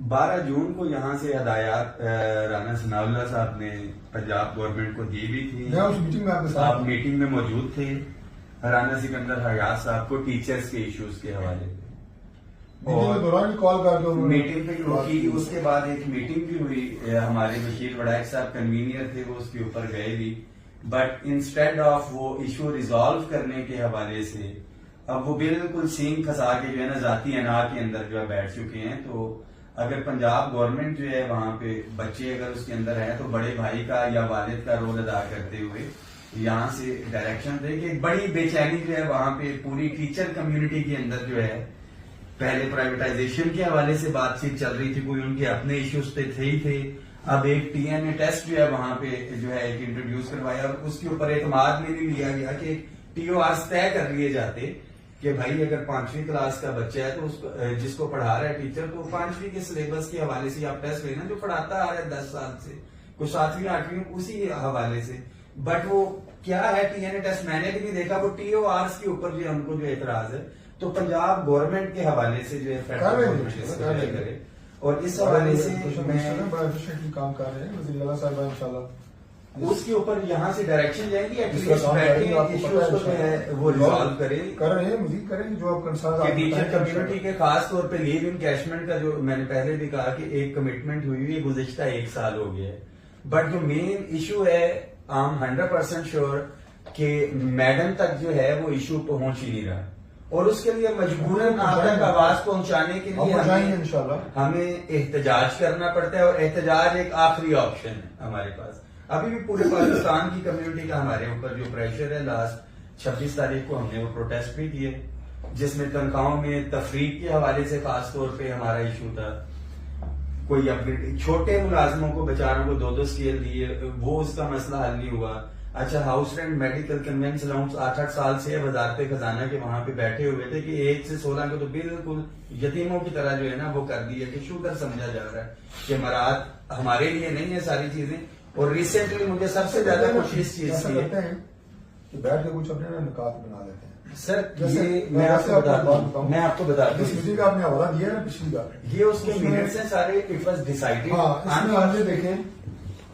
12 जून को यहाँ से हदायत राना सनाउल्लाह साहब ने पंजाब गवर्नमेंट को दी भी थी। मैं उस मीटिंग में आपके साथ आप मीटिंग में मौजूद थे। राना सिकंदर हयात साहब को टीचर्स के इश्यूज के हवाले से और दौरान कॉल करके मीटिंग पे की। उसके बाद एक मीटिंग भी हुई, हमारे बशीर वड़ैक साहब कन्वीनियर थे, वो उसके ऊपर गए भी, बट इंस्टेड ऑफ वो इशू रिजॉल्व करने के हवाले से अब वो बिल्कुल सींग खसा के जो है ना जाती अना के अंदर जो है बैठ चुके हैं। तो अगर पंजाब गवर्नमेंट जो है वहां पे बच्चे अगर उसके अंदर है तो बड़े भाई का या वालिद का रोल अदा करते हुए यहाँ से डायरेक्शन दे कि बड़ी बेचैनी जो है वहां पे पूरी टीचर कम्युनिटी के अंदर जो है पहले प्राइवेटाइजेशन के हवाले से बातचीट चल रही थी, कोई उनके अपने इश्यूज थे ही थे। अब एक टीएनए टेस्ट जो है वहां पे जो है एक इंट्रोड्यूस करवाया और उसके ऊपर एतमाद में नहीं लिया गया कि टीओआर तय कर लिए जाते कि भाई अगर 5वीं क्लास का बच्चा है तो उसको जिसको पढ़ा रहा है टीचर तो 5वीं के सिलेबस के हवाले से आप टेस्ट लेना जो पढ़ाता आ रहा है 10 साल से, कुछ 7वीं 8वीं उसी हवाले से। बट वो क्या है टीएनए टेस्ट मैंने भी नहीं देखा, वो टीओआर के ऊपर जो हमको जो एतराज है तो पंजाब गवर्नमेंट के हवाले से जो है फेडरल गवर्नमेंट करे। और इस हवाले से मैं काम कर रहे हैं वज़ीर आला साहब इंशाल्लाह उसके ऊपर यहाँ से डायरेक्शन जाएगी वो रिजॉल्व करें कर रहे हैं, मजीद करें जो आप कंसर्न टीचर कम्युनिटी के खास तौर पे लीव इनकैशमेंट का जो मैंने पहले भी कहा कि एक कमिटमेंट हुई है गुज़िश्ता 1 साल हो गया है, बट जो मेन इशू है I'm 100% श्योर कि मैडम तक जो है वो इशू पहुंच ही नहीं रहा और उसके लिए मजबूरन आप तक आवाज पहुंचाने के लिए हमें एहतजाज करना पड़ता है और एहतजाज एक आखिरी ऑप्शन है हमारे पास। अभी भी पूरे पाकिस्तान की कम्युनिटी का हमारे ऊपर जो प्रेशर है, लास्ट 26 तारीख को हमने वो प्रोटेस्ट भी किए जिसमें तनख्वाहों में तफरीक के हवाले से खास तौर पे हमारा इशू था। कोई अपने छोटे मुलाजमों को बेचारों को 2-2 स्केल दिए, वो उसका मसला हल नहीं हुआ। अच्छा, house rent medical convince allowance 8-8 साल से वजारत खजाना के वहां पे बैठे हुए थे कि 1 से 16 को तो बिल्कुल यतीमों की तरह जो है ना वो कर दिया कि शुगर समझा जा रहा है कि मराद हमारे लिए नहीं है सारी चीजें। और रिसेंटली मुझे सबसे ज्यादा खुशी इस चीज से कि बैठ के कुछ अपने निकात बना लेते हैं सर। ये मैं आपको बता दूं आपने हवाला दिया ना पिछली बार, ये उसके मिनट्स हैं सारे, इट वाज डिसाइडेड। आगे देखें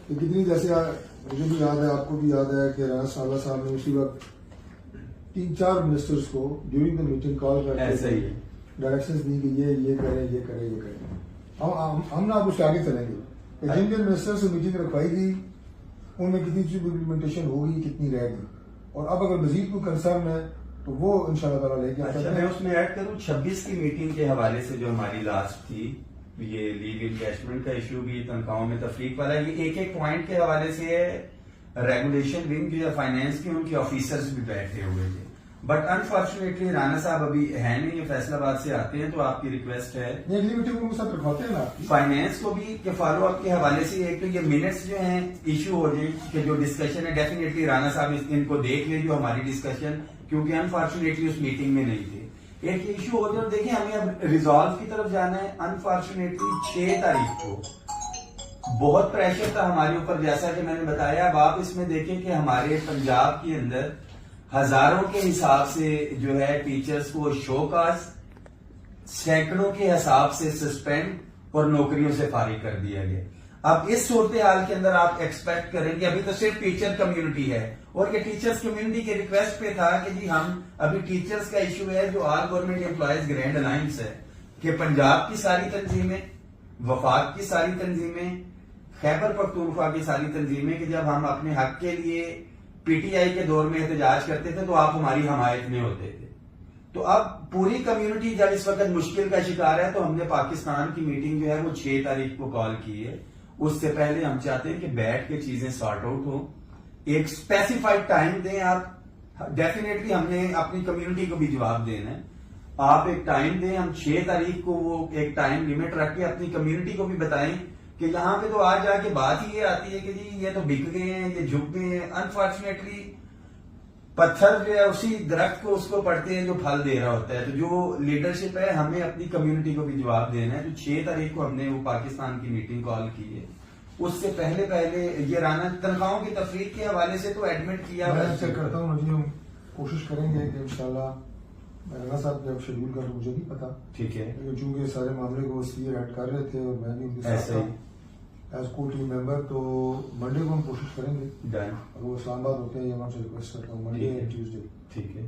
कि कितनी, जैसे मुझे भी याद है आपको भी याद है कि राना सनाउल्लाह साहब ने उसी वक्त 3-4 मिनिस्टर्स को ड्यूरिंग द मीटिंग कॉल करके डायरेक्शंस दी कि ये करें ये करें ये करें। हम ना अब उसके आगे चलेंगे। जिन जिन मिनिस्टर से मीटिंग रखवाई गई उनमें कितनी चीज इम्प्लीमेंटेशन होगी, कितनी रहेगी, और अब अगर मजीद कोई कंसर्न है तो वो इंशाल्लाह ताला लेके अच्छा, मैं उसमें ऐड करूं 26 की मीटिंग के हवाले से जो हमारी लास्ट थी, ये लीव इनकैशमेंट का इशू भी, तनख्वाहों में तफरीक वाला, ये एक पॉइंट के हवाले से है। रेगुलेशन विंग या फाइनेंस के उनके ऑफिसर्स भी बैठे हुए थे, बट अनफॉर्चुनेटली राना साहब अभी है नहीं, ये फैसलाबाद से आते हैं तो आपकी रिक्वेस्ट है अगली मीटिंग में साथ रखवाते हैं ना फाइनेंस को भी कि फॉलो अप के हवाले से एक तो ये मिनट्स जो हैं इशू हो जाए कि जो डिस्कशन है डेफिनेटली राना साहब इनको देख ले जो हमारी डिस्कशन, क्योंकि अनफॉर्चुनेटली उस मीटिंग में नहीं थे। एक इशू हो जाए, देखिए हमें अब रिजॉल्व की तरफ जाना है। अनफॉर्चुनेटली 6 तारीख को बहुत प्रेशर था हमारे ऊपर, जैसा कि मैंने बताया। अब आप इसमें देखें कि हमारे पंजाब के अंदर हजारों के हिसाब से जो है टीचर्स को शोकाज, सैकड़ों के हिसाब से सस्पेंड और नौकरियों से फारिग कर दिया गया। अब इस सूरत हाल के अंदर आप एक्सपेक्ट करेंगे, अभी तो सिर्फ टीचर कम्युनिटी है और ये टीचर्स कम्युनिटी के रिक्वेस्ट पे था कि जी हम अभी टीचर्स का इशू है जो all government employees grand alliance है कि पंजाब की सारी तंजीमें, वफाक की सारी तंजीमें, खैबर पख्तूनख्वा की सारी तंजीमें कि जब हम अपने हक के लिए पीटीआई के दौर में एहतजाज करते थे तो आप हमारी हमायत में होते थे। तो अब पूरी कम्युनिटी जब इस वक्त मुश्किल का शिकार है तो हमने पाकिस्तान की मीटिंग जो है वो 6 तारीख को कॉल की है। उससे पहले हम चाहते हैं कि बैठ के चीजें सॉर्ट आउट हो, एक स्पेसिफाइड टाइम दें आप। डेफिनेटली हमने अपनी कम्युनिटी को भी जवाब देना है, आप एक टाइम दें। हम 6 तारीख को वो एक टाइम लिमिट रख के अपनी कम्युनिटी को भी बताएं कि यहाँ पे तो आज जाके बात ही ये आती है कि जी ये तो बिक गए हैं, ये झुक गए हैं। अनफॉर्चुनेटली पत्थर जो है उसी दरख्त को उसको पड़ते हैं जो फल दे रहा होता है। तो जो लीडरशिप है हमें अपनी कम्युनिटी को भी जवाब देना है। जो 6 तारीख को हमने वो पाकिस्तान की मीटिंग कॉल की है, उससे पहले ये राना तनख्वाहों की तफरीक के हवाले से तो एडमिट किया। मैं करता हूँ, कोशिश करेंगे कि इंशाल्लाह राणा साहब ने अब शेड्यूल का तो मुझे नहीं पता, ठीक है, लेकिन चूंकि सारे मामले को सीए हेड कर रहे थे और मैं भी उनके ऐसा साथ ही एज को टीम मेंबर, तो मंडे को हम कोशिश करेंगे। डन, और वो इस्लामाबाद होते हैं, ये मैं उनसे रिक्वेस्ट करता हूँ मंडे ठीक है। या ट्यूसडे। ठीक है।